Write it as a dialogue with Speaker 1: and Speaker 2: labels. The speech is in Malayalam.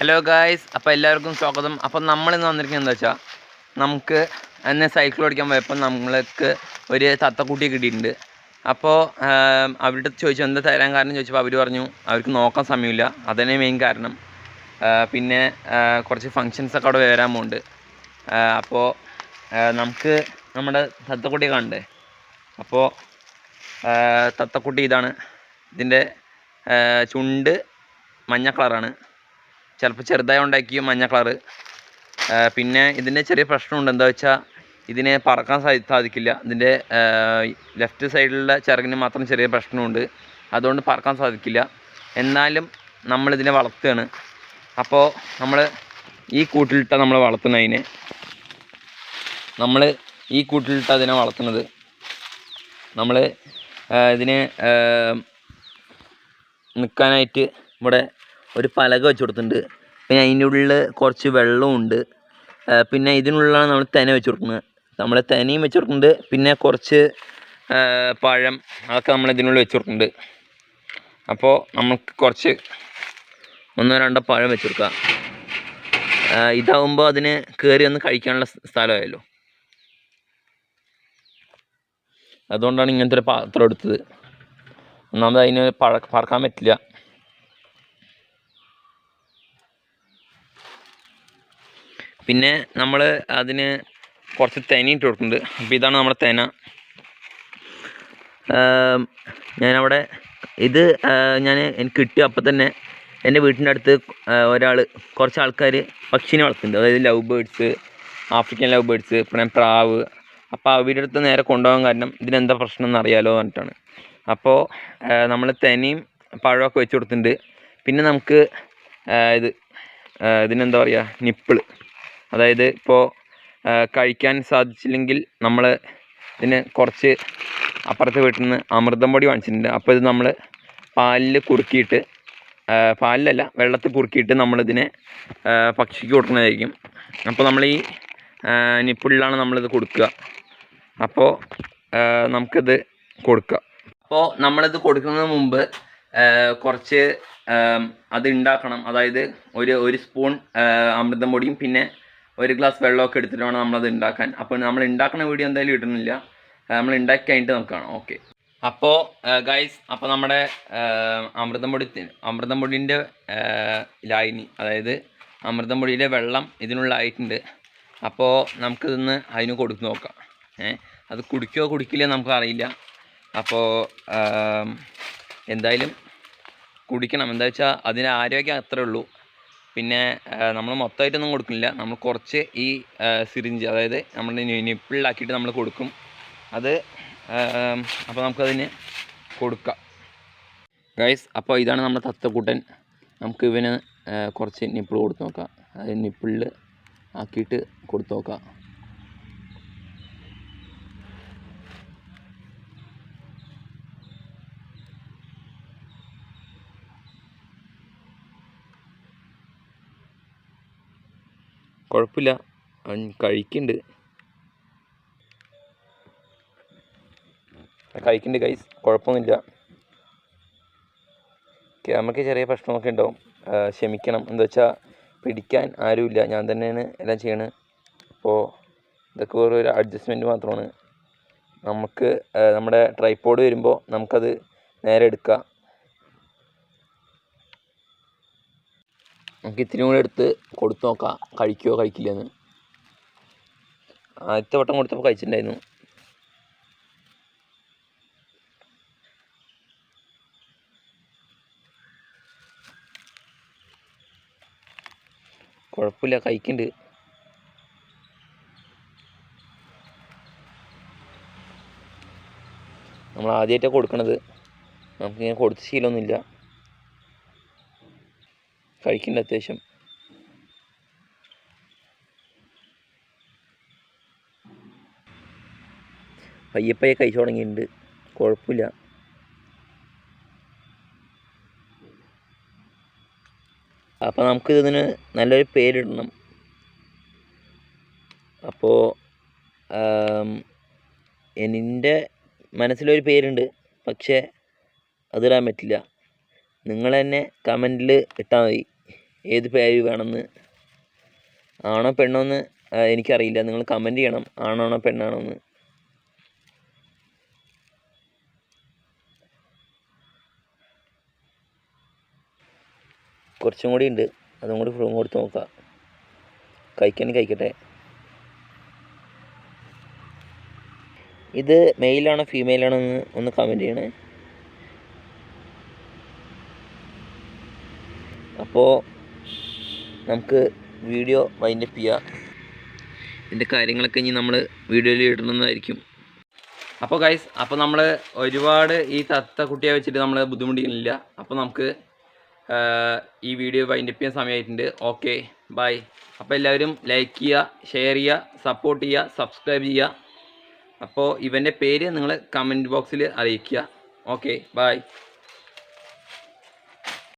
Speaker 1: ഹലോ ഗായ്സ്, അപ്പോൾ എല്ലാവർക്കും സ്വാഗതം. അപ്പം നമ്മളിന്ന് വന്നിരിക്കുന്നത് എന്താ വെച്ചാൽ, നമുക്ക് എന്നെ സൈക്കിൾ ഓടിക്കാൻ പോയപ്പോൾ നമ്മൾക്ക് ഒരു തത്തക്കുട്ടിയെ കിട്ടിയിട്ടുണ്ട്. അപ്പോൾ അവരുടെ ചോദിച്ചു എന്താ തരാൻ കാരണം ചോദിച്ചപ്പോൾ അവർ പറഞ്ഞു അവർക്ക് നോക്കാൻ സമയമില്ല, അതന്നെ മെയിൻ കാരണം. പിന്നെ കുറച്ച് ഫങ്ഷൻസൊക്കെ അവിടെ വരാൻ പോകുന്നുണ്ട്. അപ്പോൾ നമുക്ക് നമ്മുടെ തത്തക്കുട്ടിയെ കാണണ്ടേ. അപ്പോൾ തത്തക്കുട്ടി ഇതാണ്. ഇതിൻ്റെ ചുണ്ട് മഞ്ഞ കളറാണ്, ചിലപ്പോൾ ചെറുതായി ഉണ്ടാക്കിയ മഞ്ഞ കളറ്. പിന്നെ ഇതിൻ്റെ ചെറിയ പ്രശ്നമുണ്ട്, എന്താ വെച്ചാൽ ഇതിനെ പറക്കാൻ സാധിക്കില്ല. ഇതിൻ്റെ ലെഫ്റ്റ് സൈഡിലുള്ള ചിറകിന് മാത്രം ചെറിയ പ്രശ്നമുണ്ട്, അതുകൊണ്ട് പറക്കാൻ സാധിക്കില്ല. എന്നാലും നമ്മളിതിനെ വളർത്തുകയാണ്. അപ്പോൾ നമ്മൾ ഈ കൂട്ടിലിട്ടാണ് നമ്മൾ വളർത്തുന്നതിനെ. അതിനെ വളർത്തുന്നത്. നമ്മൾ ഇതിന് നിൽക്കാനായിട്ട് ഇവിടെ ഒരു പലക വെച്ച് കൊടുത്തിട്ടുണ്ട്. പിന്നെ അതിൻ്റെ ഉള്ളിൽ കുറച്ച് വെള്ളമുണ്ട്. പിന്നെ ഇതിനുള്ളിലാണ് നമ്മൾ തെന വെച്ച് കൊടുക്കുന്നത്. നമ്മൾ തെനയും വെച്ച് കൊടുക്കുന്നുണ്ട്. പിന്നെ കുറച്ച് പഴം, അതൊക്കെ നമ്മൾ ഇതിനുള്ളിൽ വെച്ച് കൊടുക്കുന്നുണ്ട്. അപ്പോൾ നമുക്ക് കുറച്ച് 1-2 പഴം വെച്ച് കൊടുക്കാം. ഇതാവുമ്പോൾ അതിന് കയറി ഒന്ന് കഴിക്കാനുള്ള സ്ഥലമായല്ലോ. അതുകൊണ്ടാണ് ഇങ്ങനത്തെ ഒരു പാത്രം എടുത്തത്. ഒന്നാമത് അതിന് പറക്കാൻ പറ്റില്ല. പിന്നെ നമ്മൾ അതിന് കുറച്ച് തെന ഇട്ട് കൊടുക്കുന്നുണ്ട്. അപ്പോൾ ഇതാണ് നമ്മുടെ തെന. ഞാനവിടെ എനിക്ക് കിട്ടിയ അപ്പം തന്നെ എൻ്റെ വീട്ടിൻ്റെ അടുത്ത് കുറച്ച് ആൾക്കാർ പക്ഷിനെ വളർത്തുന്നുണ്ട്. അതായത് love birds, African love birds, പിന്നെ പ്രാവ്. അപ്പോൾ അവരുടെ അടുത്ത് നേരെ കൊണ്ടുപോകാൻ കാരണം ഇതിനെന്താ പ്രശ്നം എന്ന് അറിയാലോ പറഞ്ഞിട്ടാണ്. അപ്പോൾ നമ്മൾ തെനയും പഴമൊക്കെ വെച്ച് കൊടുത്തിട്ടുണ്ട്. പിന്നെ നമുക്ക് ഇതിനെന്താ പറയുക, നിപ്പിൾ. അതായത് ഇപ്പോൾ കഴിക്കാൻ സാധിച്ചില്ലെങ്കിൽ നമ്മൾ ഇതിന് കുറച്ച് അപ്പുറത്തെ വീട്ടിൽ നിന്ന് അമൃതം പൊടി വാങ്ങിച്ചിട്ടുണ്ട്. അപ്പോൾ ഇത് നമ്മൾ പാലിലല്ല വെള്ളത്തിൽ കുറുക്കിയിട്ട് നമ്മളിതിനെ പക്ഷിക്ക് കൊടുക്കുന്നതായിരിക്കും. അപ്പോൾ നമ്മൾ ഈ നിപ്പിളിലാണ് നമ്മളിത് കൊടുക്കുക. അപ്പോൾ നമുക്കിത് കൊടുക്കുക. അപ്പോൾ നമ്മളിത് കൊടുക്കുന്നതിന് മുമ്പ് കുറച്ച് അത് ഉണ്ടാക്കണം. അതായത് ഒരു സ്പൂൺ അമൃതം പൊടിയും പിന്നെ 1 ഗ്ലാസ് വെള്ളമൊക്കെ എടുത്തിട്ട് വേണം നമ്മളത് ഉണ്ടാക്കാൻ. അപ്പോൾ നമ്മൾ ഉണ്ടാക്കുന്ന വീഡിയോ എന്തായാലും ഇടുന്നില്ല, നമ്മൾ ഉണ്ടാക്കി കഴിഞ്ഞിട്ട് നമുക്ക് കാണാം. ഓക്കെ. അപ്പോൾ ഗൈസ്, അപ്പോൾ നമ്മുടെ അമൃതം പൊടിൻ്റെ ലായനി, അതായത് അമൃതം പൊടിയിലെ വെള്ളം ഇതിനുള്ളായിട്ടുണ്ട്. അപ്പോൾ നമുക്കിതൊന്ന് അതിന് കൊടുത്ത് നോക്കാം. അത് കുടിക്കുകയോ കുടിക്കില്ല നമുക്കറിയില്ല. അപ്പോൾ എന്തായാലും കുടിക്കണം. എന്താ വെച്ചാൽ അതിൻ്റെ ആരോഗ്യം അത്രേ ഉള്ളൂ. പിന്നെ നമ്മൾ മൊത്തമായിട്ടൊന്നും കൊടുക്കുന്നില്ല, നമ്മൾ കുറച്ച് ഈ സിറിഞ്ച്, അതായത് നമ്മൾ നിപ്പിളിലാക്കിയിട്ട് നമ്മൾ കൊടുക്കും. അപ്പോൾ നമുക്കതിന് കൊടുക്കാം ഗൈസ്. അപ്പോൾ ഇതാണ് നമ്മുടെ തത്തക്കൂട്ടൻ. നമുക്ക് ഇവന് കുറച്ച് നിപ്പിൾ കൊടുത്ത് നോക്കാം. അതായത് നിപ്പിളിൽ ആക്കിയിട്ട് കൊടുത്ത് നോക്കാം. കുഴപ്പമില്ല, അവൻ കഴിക്കുന്നുണ്ട് ഗൈസ്, കുഴപ്പമൊന്നുമില്ല. ക്യാമറയ്ക്ക് ചെറിയ പ്രശ്നമൊക്കെ ഉണ്ടാവും, ക്ഷമിക്കണം. എന്താ വെച്ചാൽ പിടിക്കാൻ ആരുമില്ല, ഞാൻ തന്നെയാണ് എല്ലാം ചെയ്യണത്. അപ്പോൾ ഇതൊക്കെ ഒരു അഡ്ജസ്റ്റ്മെൻറ്റ് മാത്രമാണ്. നമുക്ക് നമ്മുടെ ട്രൈപോഡ് വരുമ്പോൾ നമുക്കത് നേരെ എടുക്കാം. നമുക്ക് ഇത്തിരി കൂടെ എടുത്ത് കൊടുത്ത് നോക്കാം, കഴിക്കുമോ കഴിക്കില്ലെന്ന്. ആദ്യത്തെ വട്ടം കൊടുത്തപ്പോൾ കഴിച്ചിട്ടുണ്ടായിരുന്നു. കുഴപ്പമില്ല, കഴിക്കുന്നുണ്ട്. നമ്മൾ ആദ്യമായിട്ടാണ് കൊടുക്കണത്, നമുക്കിങ്ങനെ കൊടുത്ത ശീലമൊന്നുമില്ല. കഴിക്കുന്നുണ്ട് അത്യാവശ്യം. പയ്യെ കഴിച്ചു തുടങ്ങിയിട്ടുണ്ട്, കുഴപ്പമില്ല. അപ്പോൾ നമുക്കിതിന് നല്ലൊരു പേരിടണം. അപ്പോൾ എൻ്റെ മനസ്സിലൊരു പേരുണ്ട്, പക്ഷേ അതിടാൻ പറ്റില്ല. നിങ്ങൾ തന്നെ കമൻറ്റിൽ ഇട്ടാൽ മതി. ഏത് പേര് വേണമെന്ന്. ആണോ പെണ്ണോ എന്ന് എനിക്കറിയില്ല. നിങ്ങൾ കമൻറ്റ് ചെയ്യണം ആണാണോ പെണ്ണാണോ എന്ന്. കുറച്ചും കൂടി ഉണ്ട്, അതും കൂടി ഫ്രൂം കൊടുത്ത് നോക്കാം. കഴിക്കട്ടെ. ഇത് മെയിലാണോ ഫീമെയിലാണോ എന്ന് ഒന്ന് കമൻറ്റ് ചെയ്യണേ. അപ്പോൾ നമുക്ക് വീഡിയോ വൈൻഡപ്പ് ചെയ്യാം. ഇതിൻ്റെ കാര്യങ്ങളൊക്കെ ഇനി നമ്മൾ വീഡിയോയിൽ ഇടുന്നതായിരിക്കും. അപ്പോൾ ഗൈസ്, അപ്പോൾ നമ്മൾ ഒരുപാട് ഈ തത്ത കുട്ടിയെ വെച്ചിട്ട് നമ്മൾ ബുദ്ധിമുട്ടിക്കുന്നില്ല. അപ്പോൾ നമുക്ക് ഈ വീഡിയോ വൈൻഡപ്പ് ചെയ്യാൻ സമയമായിട്ടുണ്ട്. Okay, bye. അപ്പോൾ എല്ലാവരും ലൈക്ക് ചെയ്യുക, ഷെയർ ചെയ്യുക, സപ്പോർട്ട് ചെയ്യുക, സബ്സ്ക്രൈബ് ചെയ്യുക. അപ്പോൾ ഇവൻ്റെ പേര് നിങ്ങൾ കമൻറ്റ് ബോക്സിൽ അറിയിക്കുക. Okay, by.